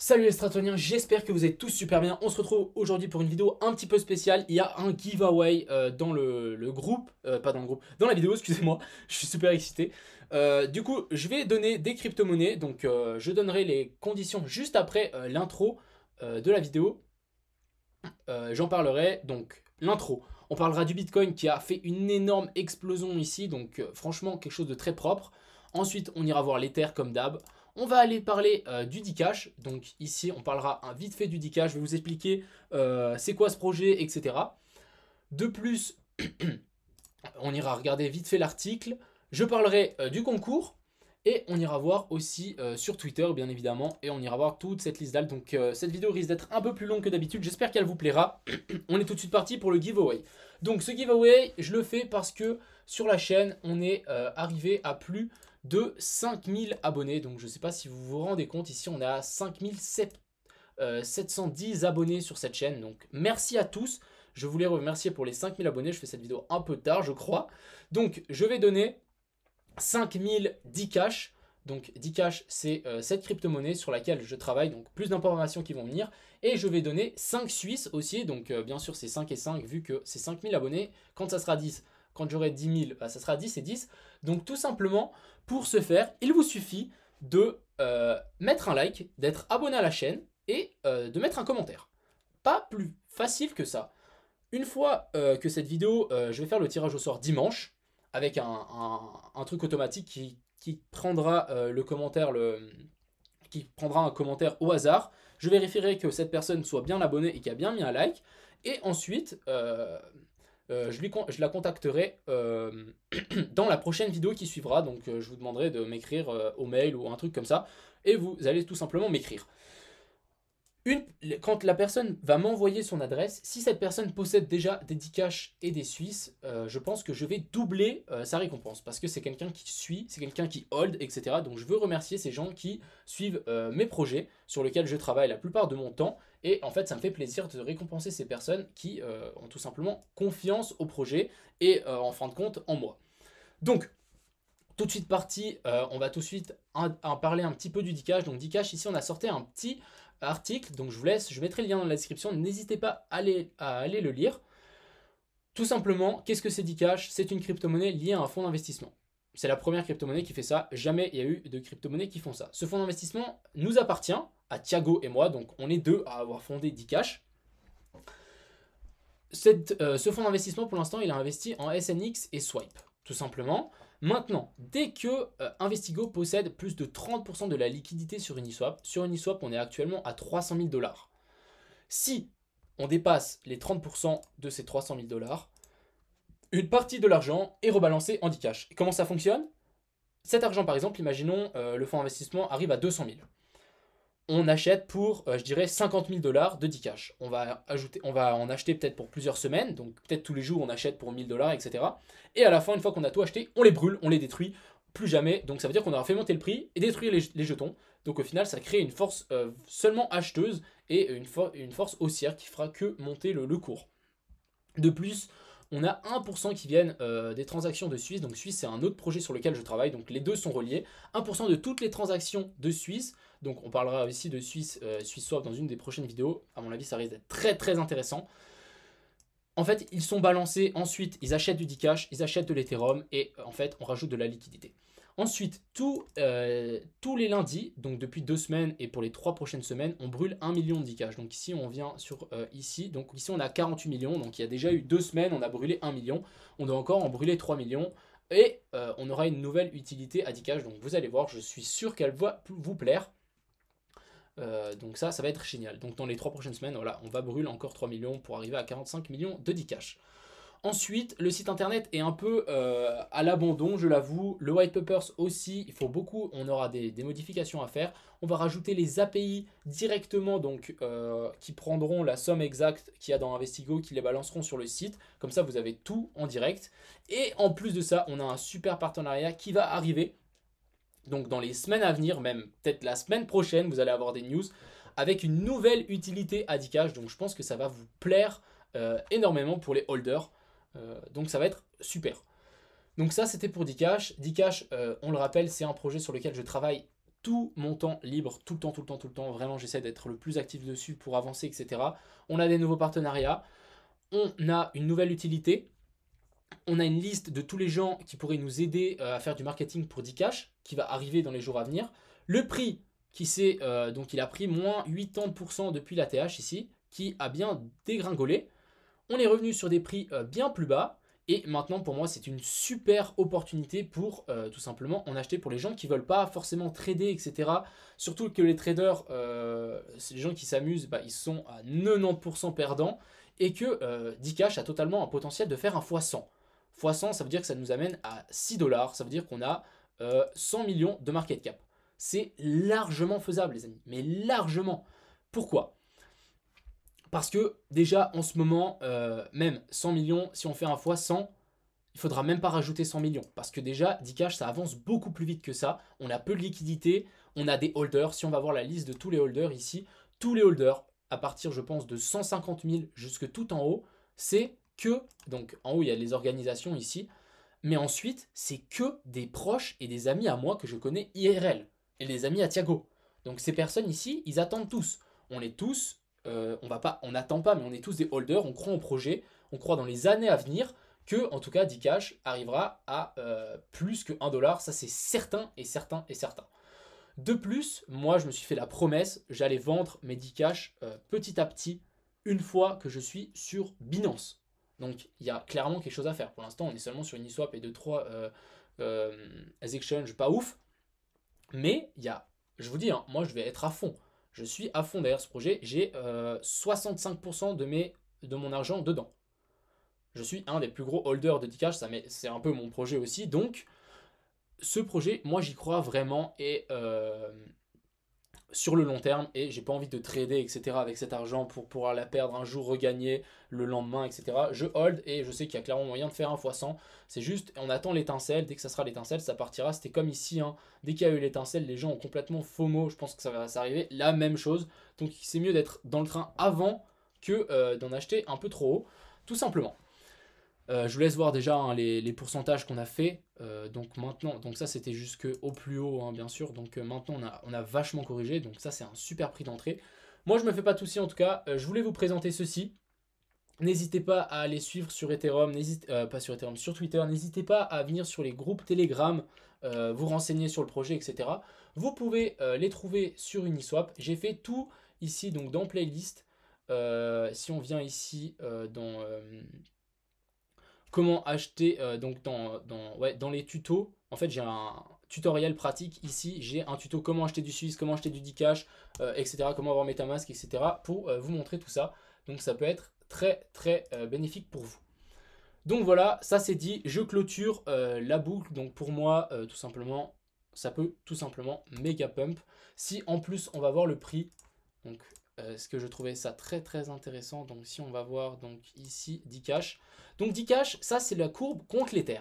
Salut les Stratoniens, j'espère que vous êtes tous super bien. On se retrouve aujourd'hui pour une vidéo un petit peu spéciale. Il y a un giveaway dans le groupe, pas dans le groupe, dans la vidéo, excusez-moi. Je suis super excité. Du coup, je vais donner des crypto-monnaies. Donc, je donnerai les conditions juste après l'intro de la vidéo. J'en parlerai. Donc, l'intro. On parlera du Bitcoin qui a fait une énorme explosion ici. Donc, franchement, quelque chose de très propre. Ensuite, on ira voir l'Ether comme d'hab. On va aller parler du Dcash. Donc ici, on parlera vite fait du Dcash. Je vais vous expliquer c'est quoi ce projet, etc. De plus, on ira regarder vite fait l'article. Je parlerai du concours. Et on ira voir aussi sur Twitter, bien évidemment. Et on ira voir toute cette liste-là. Donc cette vidéo risque d'être un peu plus longue que d'habitude. J'espère qu'elle vous plaira. On est tout de suite parti pour le giveaway. Donc ce giveaway, je le fais parce que sur la chaîne, on est arrivé à plus de 5000 abonnés. Donc je ne sais pas si vous vous rendez compte, ici on est à 5710 abonnés sur cette chaîne. Donc merci à tous. Je voulais remercier pour les 5000 abonnés. Je fais cette vidéo un peu tard, je crois. Donc je vais donner 5000 Dcash. Donc Dcash, c'est cette crypto-monnaie sur laquelle je travaille. Donc plus d'informations qui vont venir. Et je vais donner 5 Suisses aussi. Donc bien sûr c'est 5 et 5 vu que c'est 5000 abonnés. Quand ça sera 10, quand j'aurai 10 000, bah, ça sera 10 et 10. Donc tout simplement, pour ce faire, il vous suffit de mettre un like, d'être abonné à la chaîne et de mettre un commentaire. Pas plus facile que ça. Une fois que cette vidéo, je vais faire le tirage au sort dimanche avec un truc automatique qui prendra le commentaire, qui prendra un commentaire au hasard. Je vérifierai que cette personne soit bien abonnée et qui a bien mis un like. Et ensuite, je la contacterai dans la prochaine vidéo qui suivra. Donc je vous demanderai de m'écrire au mail ou un truc comme ça. Et vous allez tout simplement m'écrire. Quand la personne va m'envoyer son adresse, si cette personne possède déjà des Dcash et des Suisses, je pense que je vais doubler sa récompense. Parce que c'est quelqu'un qui suit, c'est quelqu'un qui hold, etc. Donc je veux remercier ces gens qui suivent mes projets sur lesquels je travaille la plupart de mon temps. Et en fait, ça me fait plaisir de récompenser ces personnes qui ont tout simplement confiance au projet et en fin de compte en moi. Donc, tout de suite parti, on va tout de suite en parler un petit peu du Dcash. Donc Dcash, ici on a sorti un petit article, donc je mettrai le lien dans la description, n'hésitez pas à aller le lire. Tout simplement, qu'est-ce que c'est Dcash? C'est une crypto-monnaie liée à un fonds d'investissement. C'est la première crypto-monnaie qui fait ça, jamais il y a eu de crypto-monnaies qui font ça. Ce fonds d'investissement nous appartient, à Thiago et moi, donc on est deux à avoir fondé Dcash. Ce fonds d'investissement, pour l'instant, il a investi en SNX et Swipe, tout simplement. Maintenant, dès que Investigo possède plus de 30% de la liquidité sur Uniswap on est actuellement à 300 000 $. Si on dépasse les 30% de ces 300 000 $, une partie de l'argent est rebalancée en Dcash. Et comment ça fonctionne? Cet argent, par exemple, imaginons le fonds d'investissement arrive à 200 000. On achète pour, je dirais, 50 000 $ de Dcash. On va en acheter peut-être pour plusieurs semaines, donc peut-être tous les jours on achète pour 1000 $, etc. Et à la fin, une fois qu'on a tout acheté, on les brûle, on les détruit, plus jamais. Donc ça veut dire qu'on aura fait monter le prix et détruire les jetons. Donc au final, ça crée une force seulement acheteuse et une force haussière qui fera que monter le cours. De plus, on a 1% qui viennent des transactions de Suisse. Donc Suisse, c'est un autre projet sur lequel je travaille. Donc les deux sont reliés. 1% de toutes les transactions de Suisse. Donc on parlera aussi de SwissSwap dans une des prochaines vidéos. À mon avis, ça risque d'être très très intéressant. En fait, ils sont balancés. Ensuite, ils achètent du Dcash, ils achètent de l'Ethereum. Et en fait, on rajoute de la liquidité. Ensuite, tous les lundis, donc depuis 2 semaines et pour les 3 prochaines semaines, on brûle 1 million de Dcash. Donc ici, on vient sur ici. Donc ici, on a 48 millions. Donc il y a déjà eu 2 semaines, on a brûlé 1 million. On doit encore en brûler 3 millions. Et on aura une nouvelle utilité à Dcash. Donc vous allez voir, je suis sûr qu'elle va vous plaire. Donc ça va être génial. Donc dans les 3 prochaines semaines, voilà, on va brûler encore 3 millions pour arriver à 45 millions de Dcash. Ensuite, le site internet est un peu à l'abandon, je l'avoue. Le white papers aussi, il faut beaucoup, on aura des modifications à faire. On va rajouter les API directement, donc qui prendront la somme exacte qu'il y a dans Investigo, qui les balanceront sur le site. Comme ça, vous avez tout en direct. Et en plus de ça, on a un super partenariat qui va arriver. Donc dans les semaines à venir, même peut-être la semaine prochaine, vous allez avoir des news avec une nouvelle utilité à Dcash. Donc je pense que ça va vous plaire énormément pour les holders. Donc ça va être super. Donc ça c'était pour Dcash. Dcash, on le rappelle, c'est un projet sur lequel je travaille tout mon temps libre, tout le temps, tout le temps, tout le temps. Vraiment, j'essaie d'être le plus actif dessus pour avancer, etc. On a des nouveaux partenariats, on a une nouvelle utilité, on a une liste de tous les gens qui pourraient nous aider à faire du marketing pour Dcash, qui va arriver dans les jours à venir. Le prix qui s'est, donc il a pris moins 80% depuis la TH ici, qui a bien dégringolé. On est revenu sur des prix bien plus bas. Et maintenant, pour moi, c'est une super opportunité pour tout simplement en acheter pour les gens qui ne veulent pas forcément trader, etc. Surtout que les traders, les gens qui s'amusent, bah, ils sont à 90% perdants. Et que Dcash a totalement un potentiel de faire un x100. x100, ça veut dire que ça nous amène à 6 dollars. Ça veut dire qu'on a 100 millions de market cap. C'est largement faisable, les amis. Mais largement. Pourquoi ? Parce que déjà, en ce moment, même 100 millions, si on fait un x100, il ne faudra même pas rajouter 100 millions. Parce que déjà, Dcash, ça avance beaucoup plus vite que ça. On a peu de liquidité, on a des holders. Si on va voir la liste de tous les holders ici, tous les holders, à partir, je pense, de 150 000 jusque tout en haut, c'est que, donc en haut, il y a les organisations ici, mais ensuite, c'est que des proches et des amis à moi que je connais IRL, et des amis à Thiago. Donc ces personnes ici, ils attendent tous. On est tous, on n'attend pas, mais on est tous des holders, on croit en projet, on croit dans les années à venir, que, en tout cas, Dcash arrivera à plus que 1 dollar, ça c'est certain et certain et certain. De plus, moi je me suis fait la promesse, j'allais vendre mes Dcash petit à petit une fois que je suis sur Binance. Donc il y a clairement quelque chose à faire. Pour l'instant, on est seulement sur Uniswap et 2-3 exchanges pas ouf. Mais il y a, je vous dis, hein, moi je vais être à fond. Je suis à fond derrière ce projet. J'ai 65% de mon argent dedans. Je suis un des plus gros holders de Dcash, c'est un peu mon projet aussi. Donc ce projet, moi j'y crois vraiment et sur le long terme et j'ai pas envie de trader, etc. avec cet argent pour pouvoir la perdre un jour, regagner le lendemain, etc. Je hold et je sais qu'il y a clairement moyen de faire un x100. C'est juste, on attend l'étincelle. Dès que ça sera l'étincelle, ça partira. C'était comme ici, hein. Dès qu'il y a eu l'étincelle, les gens ont complètement FOMO. Je pense que ça va s'arriver la même chose. Donc c'est mieux d'être dans le train avant que d'en acheter un peu trop haut, tout simplement. Je vous laisse voir déjà hein, les pourcentages qu'on a fait. Donc maintenant, donc ça c'était jusque au plus haut hein, bien sûr. Donc maintenant on a vachement corrigé. Donc ça c'est un super prix d'entrée. Moi je me fais pas de soucis en tout cas. Je voulais vous présenter ceci. N'hésitez pas à aller suivre sur Ethereum, pas sur Ethereum, sur Twitter. N'hésitez pas à venir sur les groupes Telegram, vous renseigner sur le projet, etc. Vous pouvez les trouver sur Uniswap. J'ai fait tout ici donc dans playlist. Si on vient ici dans comment acheter donc dans les tutos. En fait, j'ai un tutoriel pratique ici. J'ai un tuto comment acheter du Suisse, comment acheter du Dcash, etc. Comment avoir MetaMask, etc. pour vous montrer tout ça. Donc, ça peut être très, très bénéfique pour vous. Donc, voilà, ça c'est dit. Je clôture la boucle. Donc, pour moi, tout simplement, ça peut tout simplement méga pump. Si en plus, on va voir le prix. Donc, ce que je trouvais ça très très intéressant. Donc si on va voir donc ici Dcash. Donc Dcash, ça c'est la courbe contre l'Ether.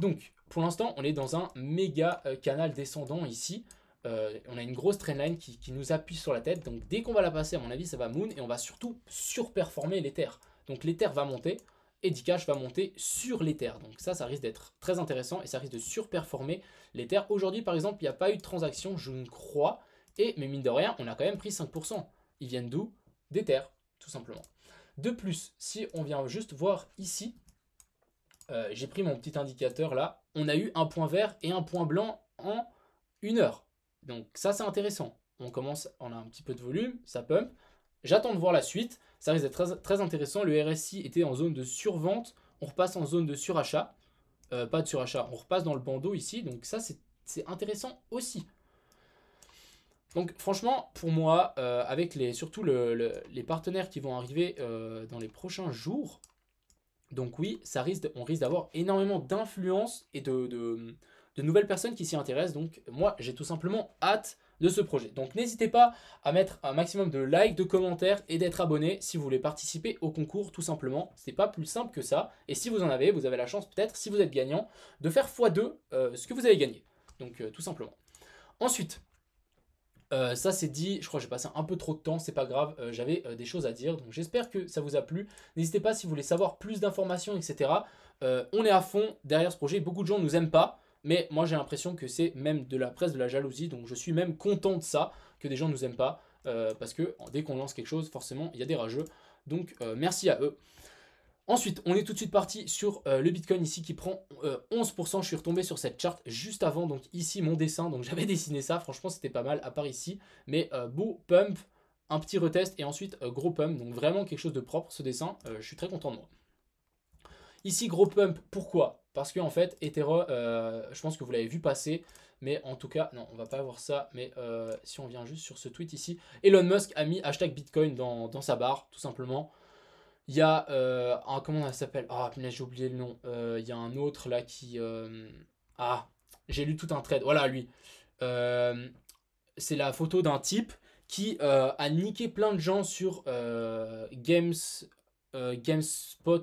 Donc pour l'instant on est dans un méga canal descendant ici. On a une grosse trendline qui nous appuie sur la tête. Donc dès qu'on va la passer à mon avis ça va moon et on va surtout surperformer l'Ether. Donc l'Ether va monter et Dcash va monter sur l'Ether. Donc ça risque d'être très intéressant et ça risque de surperformer l'Ether. Aujourd'hui par exemple il n'y a pas eu de transaction je ne crois. Mais mine de rien on a quand même pris 5%. Ils viennent d'où? D'Ether, tout simplement. De plus, si on vient juste voir ici, j'ai pris mon petit indicateur là, on a eu un point vert et un point blanc en 1 heure. Donc ça c'est intéressant. On a un petit peu de volume, ça pump. J'attends de voir la suite, ça risque d'être très, très intéressant. Le RSI était en zone de survente, on repasse en zone de surachat. Pas de surachat, on repasse dans le bandeau ici, donc ça c'est intéressant aussi. Donc franchement, pour moi, avec surtout les partenaires qui vont arriver dans les prochains jours, donc oui, on risque d'avoir énormément d'influence et de nouvelles personnes qui s'y intéressent. Donc moi, j'ai tout simplement hâte de ce projet. Donc n'hésitez pas à mettre un maximum de likes, de commentaires et d'être abonné si vous voulez participer au concours tout simplement. C'est pas plus simple que ça. Et si vous en avez, vous avez la chance peut-être, si vous êtes gagnant, de faire x2 ce que vous avez gagné. Donc tout simplement. Ensuite, ça c'est dit, je crois que j'ai passé un peu trop de temps, c'est pas grave, j'avais des choses à dire, donc j'espère que ça vous a plu. N'hésitez pas si vous voulez savoir plus d'informations, etc. On est à fond derrière ce projet, beaucoup de gens nous aiment pas, Mais moi j'ai l'impression que c'est même de la presse de la jalousie, donc je suis même content de ça, que des gens ne nous aiment pas, parce que dès qu'on lance quelque chose, forcément il y a des rageux, donc merci à eux. Ensuite, on est tout de suite parti sur le Bitcoin ici qui prend 11%. Je suis retombé sur cette charte juste avant, donc ici mon dessin, donc j'avais dessiné ça, franchement c'était pas mal, à part ici. Mais beau pump, un petit retest et ensuite gros pump, donc vraiment quelque chose de propre ce dessin, je suis très content de moi. Ici gros pump, pourquoi? Parce que en fait, Ethereum, je pense que vous l'avez vu passer, mais en tout cas, non, on va pas voir ça, mais si on vient juste sur ce tweet ici, Elon Musk a mis hashtag Bitcoin dans sa barre, tout simplement. Il y a comment ça s'appelle? Ah, punaise, j'ai oublié le nom. Il y a un autre là qui. Ah, j'ai lu tout un thread. Voilà, lui. Euh, c'est la photo d'un type qui a niqué plein de gens sur GameSpot,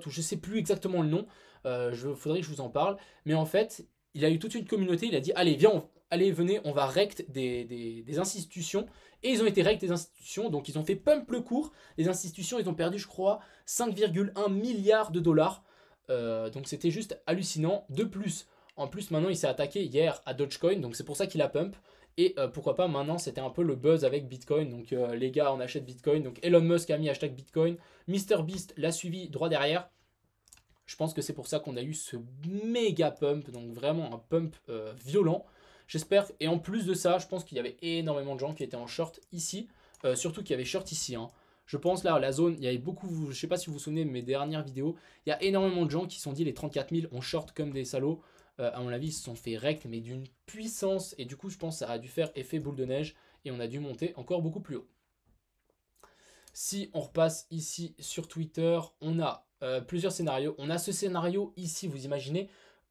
ou je sais plus exactement le nom. Faudrait que je vous en parle. Mais en fait, il a eu toute une communauté. Il a dit allez, viens, allez, venez, on va rect des institutions. Et ils ont été rect des institutions. Donc ils ont fait pump le cours. Les institutions, ils ont perdu, je crois, 5,1 milliards de dollars. Donc c'était juste hallucinant. De plus, en plus, maintenant, il s'est attaqué hier à Dogecoin. Donc c'est pour ça qu'il a pump. Et pourquoi pas, maintenant, c'était un peu le buzz avec Bitcoin. Donc les gars, on achète Bitcoin. Donc Elon Musk a mis hashtag Bitcoin. MrBeast l'a suivi droit derrière. Je pense que c'est pour ça qu'on a eu ce méga pump. Donc vraiment un pump violent. J'espère. Et en plus de ça, je pense qu'il y avait énormément de gens qui étaient en short ici. Surtout qu'il y avait short ici. Hein. Je pense là, la zone, il y avait beaucoup, je ne sais pas si vous vous souvenez de mes dernières vidéos, il y a énormément de gens qui se sont dit les 34 000, on short comme des salauds. À mon avis, ils se sont fait rect, mais d'une puissance. Et du coup, je pense que ça a dû faire effet boule de neige. Et on a dû monter encore beaucoup plus haut. Si on repasse ici sur Twitter, on a plusieurs scénarios. On a ce scénario ici, vous imaginez.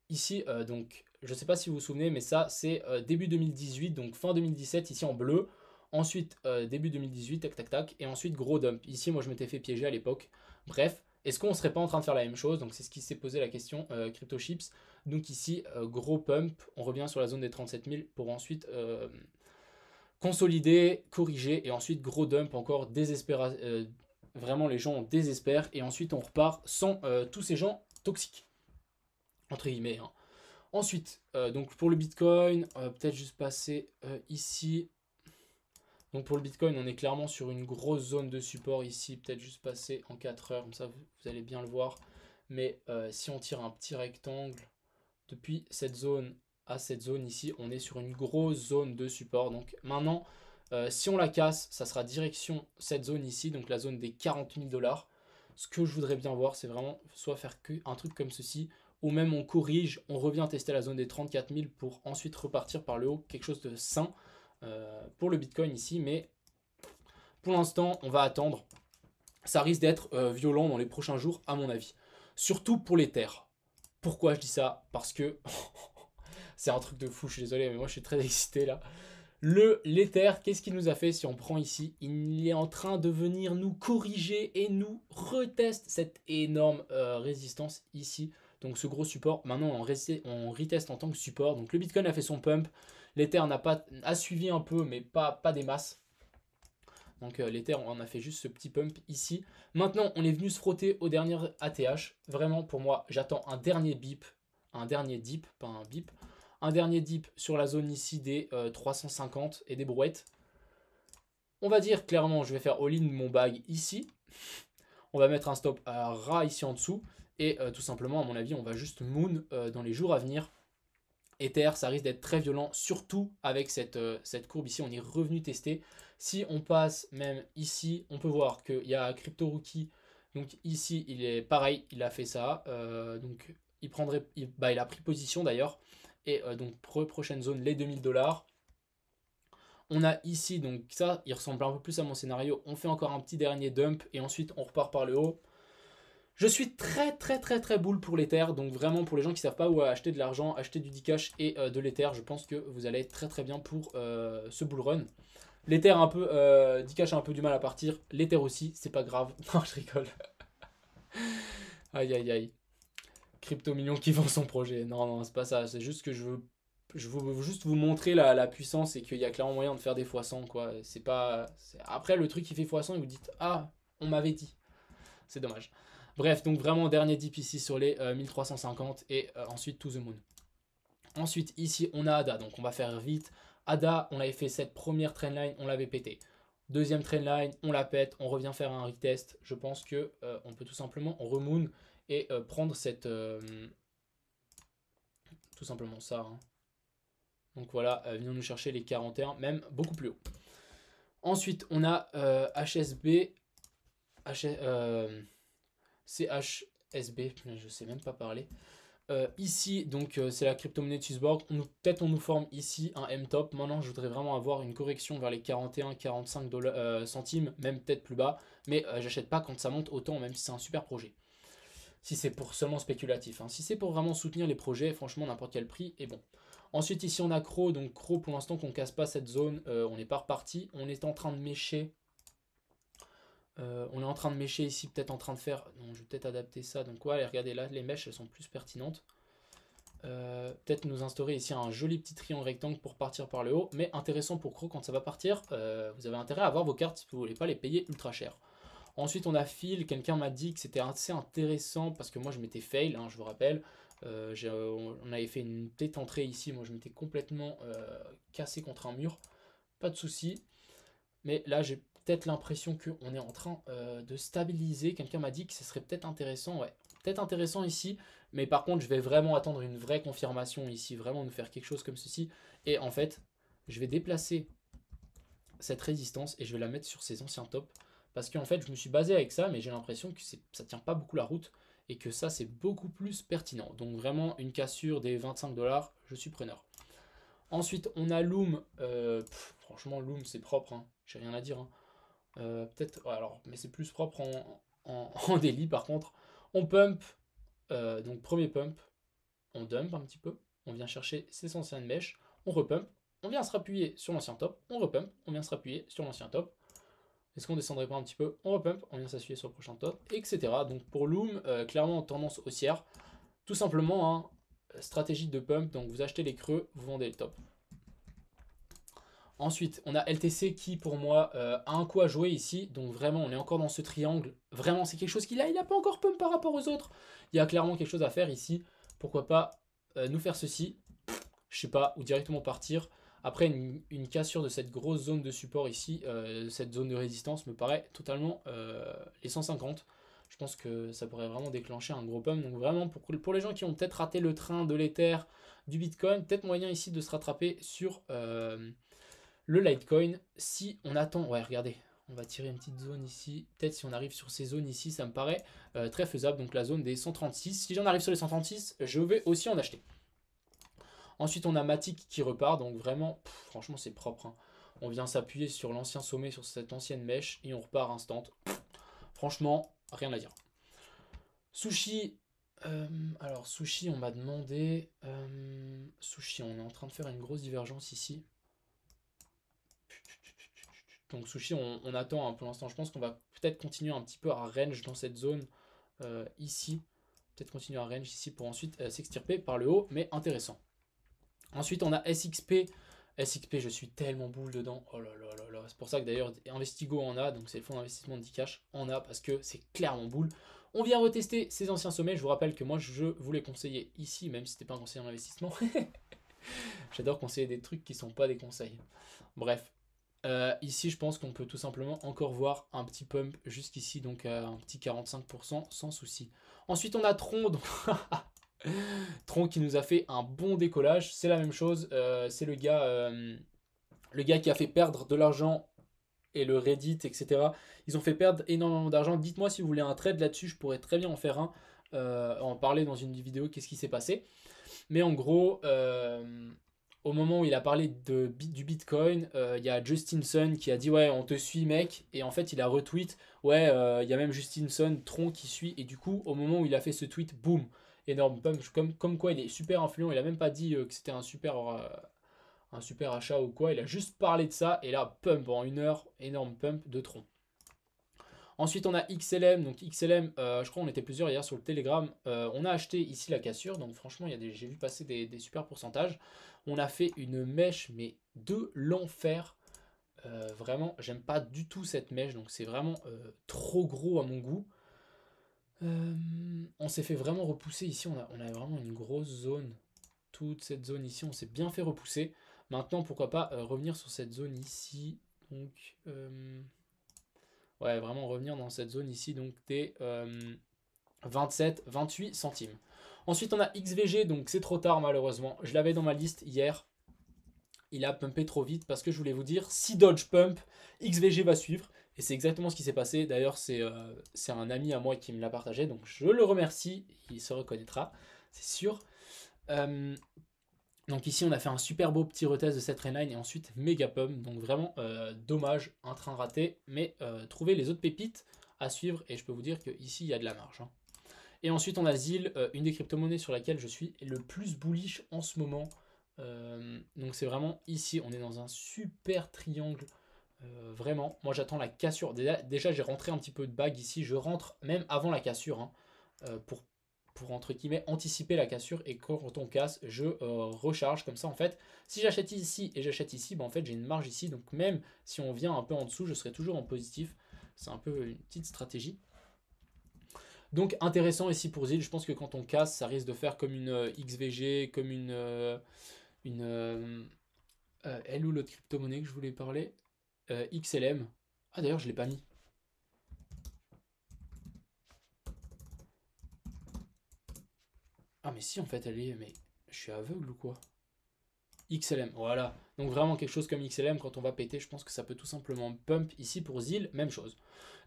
Ici, donc, je ne sais pas si vous vous souvenez, mais ça, c'est début 2018, donc fin 2017, ici en bleu. Ensuite, début 2018, tac, tac, tac. Et ensuite, gros dump. Ici, moi, je m'étais fait piéger à l'époque. Bref, est-ce qu'on ne serait pas en train de faire la même chose? Donc, c'est ce qui s'est posé la question, Crypto Chips. Donc, ici, gros pump. On revient sur la zone des 37 000 pour ensuite consolider, corriger. Et ensuite, gros dump encore, vraiment, les gens désespèrent. Et ensuite, on repart sans tous ces gens toxiques. Entre guillemets. Hein. Ensuite, donc pour le Bitcoin, peut-être juste passer ici. Donc pour le Bitcoin, on est clairement sur une grosse zone de support ici. Peut-être juste passer en 4 heures, comme ça vous allez bien le voir. Mais si on tire un petit rectangle depuis cette zone à cette zone ici, on est sur une grosse zone de support. Donc maintenant, si on la casse, ça sera direction cette zone ici, donc la zone des 40 000 $. Ce que je voudrais bien voir, c'est vraiment soit faire un truc comme ceci, ou même on corrige, on revient tester la zone des 34 000 pour ensuite repartir par le haut, quelque chose de sain pour le Bitcoin ici. Mais pour l'instant, on va attendre. Ça risque d'être violent dans les prochains jours, à mon avis. Surtout pour l'Ether. Pourquoi je dis ça? Parce que c'est un truc de fou, je suis désolé, mais moi je suis très excité là. L'Ether, qu'est-ce qu'il nous a fait si on prend ici? Il est en train de venir nous corriger et nous reteste cette énorme résistance ici. Donc ce gros support, maintenant on reteste en tant que support. Donc le Bitcoin a fait son pump. L'Ether a suivi un peu, mais pas des masses. Donc l'Ether, on a fait juste ce petit pump ici. Maintenant, on est venu se frotter au dernier ATH. Vraiment, pour moi, j'attends un dernier bip. Un dernier dip, pas un bip. Un dernier dip sur la zone ici des 350 et des brouettes. On va dire clairement, je vais faire all-in mon bag ici. On va mettre un stop à ras ici en dessous. Et tout simplement, à mon avis, on va juste moon dans les jours à venir. Ether, ça risque d'être très violent, surtout avec cette courbe ici. On est revenu tester. Si on passe même ici, on peut voir qu'il y a Crypto Rookie. Donc ici, il est pareil, il a fait ça. Donc il a pris position d'ailleurs. Et donc prochaine zone, les 2000 $. On a ici, donc ça, il ressemble un peu plus à mon scénario. On fait encore un petit dernier dump et ensuite on repart par le haut. Je suis très boule pour l'Ether, donc vraiment pour les gens qui ne savent pas où acheter de l'argent, acheter du Dcash et de l'Ether, je pense que vous allez être très bien pour ce bull run. L'Ether un peu, Dcash a un peu du mal à partir, l'Ether aussi, c'est pas grave. Non, je rigole. Aïe. Crypto Million qui vend son projet. Non, c'est pas ça, c'est juste que je veux juste vous montrer la puissance et qu'il y a clairement moyen de faire des x100 quoi. C'est pas. Après le truc qui fait x100 et vous dites ah on m'avait dit. C'est dommage. Bref, donc vraiment dernier dip ici sur les 1350 et ensuite to the moon. Ensuite, ici, on a ADA, donc on va faire vite. ADA, on avait fait cette première trendline, on l'avait pété. Deuxième trendline, on la pète, on revient faire un retest. Je pense que on peut tout simplement remoon et prendre cette... tout simplement ça. Hein. Donc voilà, venons nous chercher les 41, même beaucoup plus haut. Ensuite, on a HSB, CHSB, je sais même pas parler. Ici, donc c'est la crypto-monnaie de Swissborg. Peut-être on nous forme ici un M-top. Maintenant, je voudrais vraiment avoir une correction vers les 41-45 centimes, même peut-être plus bas. Mais j'achète pas quand ça monte autant, même si c'est un super projet. Si c'est pour seulement spéculatif. Hein. Si c'est pour vraiment soutenir les projets, franchement, n'importe quel prix est bon. Ensuite, ici, on a Cro. Donc, Cro, pour l'instant, qu'on casse pas cette zone, on n'est pas reparti. On est en train de mécher. On est en train de mécher ici, peut-être en train de faire... Non, je vais peut-être adapter ça. Donc, ouais, regardez là, les mèches, elles sont plus pertinentes. Peut-être nous instaurer ici un joli petit triangle rectangle pour partir par le haut. Mais intéressant pour Cro, quand ça va partir, vous avez intérêt à avoir vos cartes si vous ne voulez pas les payer ultra cher. Ensuite, on a Phil. Quelqu'un m'a dit que c'était assez intéressant parce que moi, je m'étais fail, hein, je vous rappelle. On avait fait une petite entrée ici. Moi, je m'étais complètement cassé contre un mur. Pas de souci. Mais là, j'ai peut-être l'impression qu'on est en train de stabiliser. Quelqu'un m'a dit que ce serait peut-être intéressant. Ouais, peut-être intéressant ici. Mais par contre, je vais vraiment attendre une vraie confirmation ici. Vraiment nous faire quelque chose comme ceci. Et en fait, je vais déplacer cette résistance et je vais la mettre sur ces anciens tops. Parce qu'en fait, je me suis basé avec ça, mais j'ai l'impression que ça ne tient pas beaucoup la route. Et que ça, c'est beaucoup plus pertinent. Donc vraiment, une cassure des 25 $, je suis preneur. Ensuite, on a Loom. Franchement, Loom, c'est propre. Hein. J'ai rien à dire. Hein. Peut-être, ouais, alors, mais c'est plus propre en daily par contre. On pump, donc premier pump, on dump un petit peu, on vient chercher ces anciennes mèches, on repump, on vient se rappuyer sur l'ancien top, on repump, on vient se rappuyer sur l'ancien top. Est-ce qu'on descendrait pas un petit peu? On repump, on vient s'assuyer sur le prochain top, etc. Donc pour Loom, clairement tendance haussière. Tout simplement, hein, stratégie de pump, donc vous achetez les creux, vous vendez les tops. Ensuite, on a LTC qui, pour moi, a un coup à jouer ici. Donc vraiment, on est encore dans ce triangle. Vraiment, c'est quelque chose qu'il a. Il n'a pas encore pump par rapport aux autres. Il y a clairement quelque chose à faire ici. Pourquoi pas nous faire ceci. Je sais pas, ou directement partir. Après, une cassure de cette grosse zone de support ici, cette zone de résistance me paraît totalement les 150. Je pense que ça pourrait vraiment déclencher un gros pump. Donc vraiment, pour les gens qui ont peut-être raté le train de l'Ether, du Bitcoin, peut-être moyen ici de se rattraper sur... le Litecoin, si on attend, ouais regardez, on va tirer une petite zone ici, peut-être si on arrive sur ces zones ici, ça me paraît très faisable, donc la zone des 136, si j'en arrive sur les 136, je vais aussi en acheter. Ensuite on a Matic qui repart, donc vraiment, franchement c'est propre, hein. On vient s'appuyer sur l'ancien sommet, sur cette ancienne mèche, et on repart instant. Franchement, rien à dire. Sushi, alors Sushi on m'a demandé, Sushi on est en train de faire une grosse divergence ici. Donc Sushi, on attend hein, pour l'instant. Je pense qu'on va peut-être continuer un petit peu à range dans cette zone ici. Peut-être continuer à range ici pour ensuite s'extirper par le haut, mais intéressant. Ensuite, on a SXP. SXP, je suis tellement boule dedans. Oh là là là là. C'est pour ça que d'ailleurs, Investigo en a. Donc c'est le fonds d'investissement de Dcash en a parce que c'est clairement boule. On vient retester ces anciens sommets. Je vous rappelle que moi, je vous les conseillais ici, même si c'était pas un conseil en investissement. J'adore conseiller des trucs qui sont pas des conseils. Bref. Ici, je pense qu'on peut tout simplement encore voir un petit pump jusqu'ici, donc un petit 45% sans souci. Ensuite, on a Tron, donc Tron qui nous a fait un bon décollage. C'est la même chose, c'est le gars qui a fait perdre de l'argent et le Reddit, etc. Ils ont fait perdre énormément d'argent. Dites-moi si vous voulez un trade là-dessus, je pourrais très bien en faire un, en parler dans une vidéo, qu'est-ce qui s'est passé. Mais en gros... au moment où il a parlé du Bitcoin, il y a Justin Sun qui a dit ouais on te suit mec, et en fait il a retweet ouais il y a même Justin Sun Tron qui suit, et du coup au moment où il a fait ce tweet, boum, énorme pump, comme quoi il est super influent. Il a même pas dit que c'était un super achat ou quoi, il a juste parlé de ça, et là pump en une heure, énorme pump de Tron. Ensuite, on a XLM. Donc XLM, je crois qu'on était plusieurs hier sur le Telegram. On a acheté ici la cassure. Donc franchement, j'ai vu passer des super pourcentages. On a fait une mèche, mais de l'enfer. Vraiment, j'aime pas du tout cette mèche. Donc c'est vraiment trop gros à mon goût. On s'est fait vraiment repousser ici. On a vraiment une grosse zone toute cette zone ici, on s'est bien fait repousser. Maintenant, pourquoi pas revenir sur cette zone ici. Donc, ouais, vraiment revenir dans cette zone ici, donc des 27, 28 centimes. Ensuite, on a XVG, donc c'est trop tard malheureusement. Je l'avais dans ma liste hier. Il a pumpé trop vite parce que je voulais vous dire, si Dodge pump, XVG va suivre. Et c'est exactement ce qui s'est passé. D'ailleurs, c'est un ami à moi qui me l'a partagé, donc je le remercie. Il se reconnaîtra, c'est sûr. Donc ici, on a fait un super beau petit retest de cette Rainline et ensuite méga pump. Donc vraiment dommage, un train raté. Mais trouver les autres pépites à suivre. Et je peux vous dire qu'ici, il y a de la marge. Hein. Et ensuite, on a ZIL, une des crypto-monnaies sur laquelle je suis le plus bullish en ce moment. Donc c'est vraiment ici, on est dans un super triangle. Vraiment, moi j'attends la cassure. Déjà j'ai rentré un petit peu de bague ici. Je rentre même avant la cassure hein, pour entre guillemets anticiper la cassure. Et quand on casse, je recharge comme ça en fait. Si j'achète ici et j'achète ici, bah, en fait j'ai une marge ici. Donc même si on vient un peu en dessous, je serai toujours en positif. C'est un peu une petite stratégie. Donc intéressant ici pour ZIL. Je pense que quand on casse, ça risque de faire comme une XVG, comme elle ou l'autre crypto-monnaie que je voulais parler. XLM. Ah d'ailleurs je l'ai pas mis. Ah mais si en fait elle est... Mais je suis aveugle ou quoi? XLM, voilà. Donc vraiment quelque chose comme XLM, quand on va péter, je pense que ça peut tout simplement pump. Ici pour ZIL, même chose.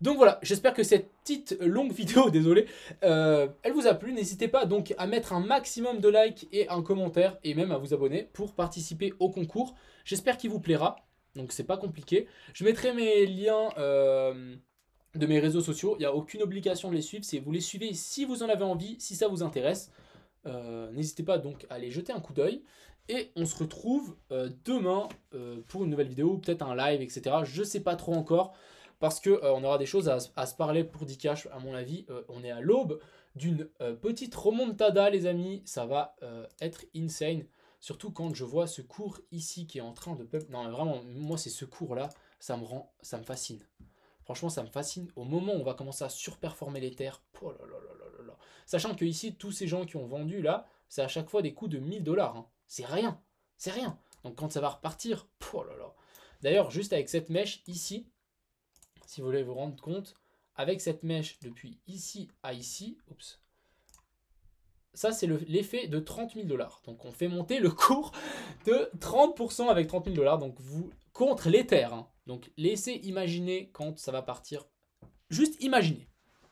Donc voilà, j'espère que cette petite longue vidéo, désolé, elle vous a plu. N'hésitez pas donc à mettre un maximum de likes et un commentaire et même à vous abonner pour participer au concours. J'espère qu'il vous plaira. Donc c'est pas compliqué. Je mettrai mes liens de mes réseaux sociaux. Il n'y a aucune obligation de les suivre. Vous les suivez si vous en avez envie, si ça vous intéresse. N'hésitez pas donc à aller jeter un coup d'œil. Et on se retrouve demain pour une nouvelle vidéo, peut-être un live, etc. Je sais pas trop encore. Parce qu'on aura des choses à se parler pour Dcash, à mon avis. On est à l'aube d'une petite remontada, les amis. Ça va être insane. Surtout quand je vois ce cours ici qui est en train de pump. Non, vraiment, moi, c'est ce cours-là, ça me fascine. Franchement, ça me fascine. Au moment où on va commencer à surperformer les terres. Oh là là là là là. Sachant que ici, tous ces gens qui ont vendu, là, c'est à chaque fois des coûts de 1000 $. Hein. C'est rien. C'est rien. Donc quand ça va repartir, oh là là. D'ailleurs, juste avec cette mèche ici, si vous voulez vous rendre compte, avec cette mèche depuis ici à ici, oups, ça c'est l'effet de 30 000 $. Donc on fait monter le cours de 30% avec 30 000 $. Donc vous contre l'Ether. Hein. Donc laissez imaginer quand ça va partir. Juste imaginez.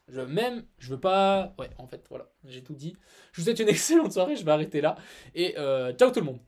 Je veux pas... Ouais, en fait, voilà, j'ai tout dit. Je vous souhaite une excellente soirée, je vais arrêter là. Et ciao tout le monde.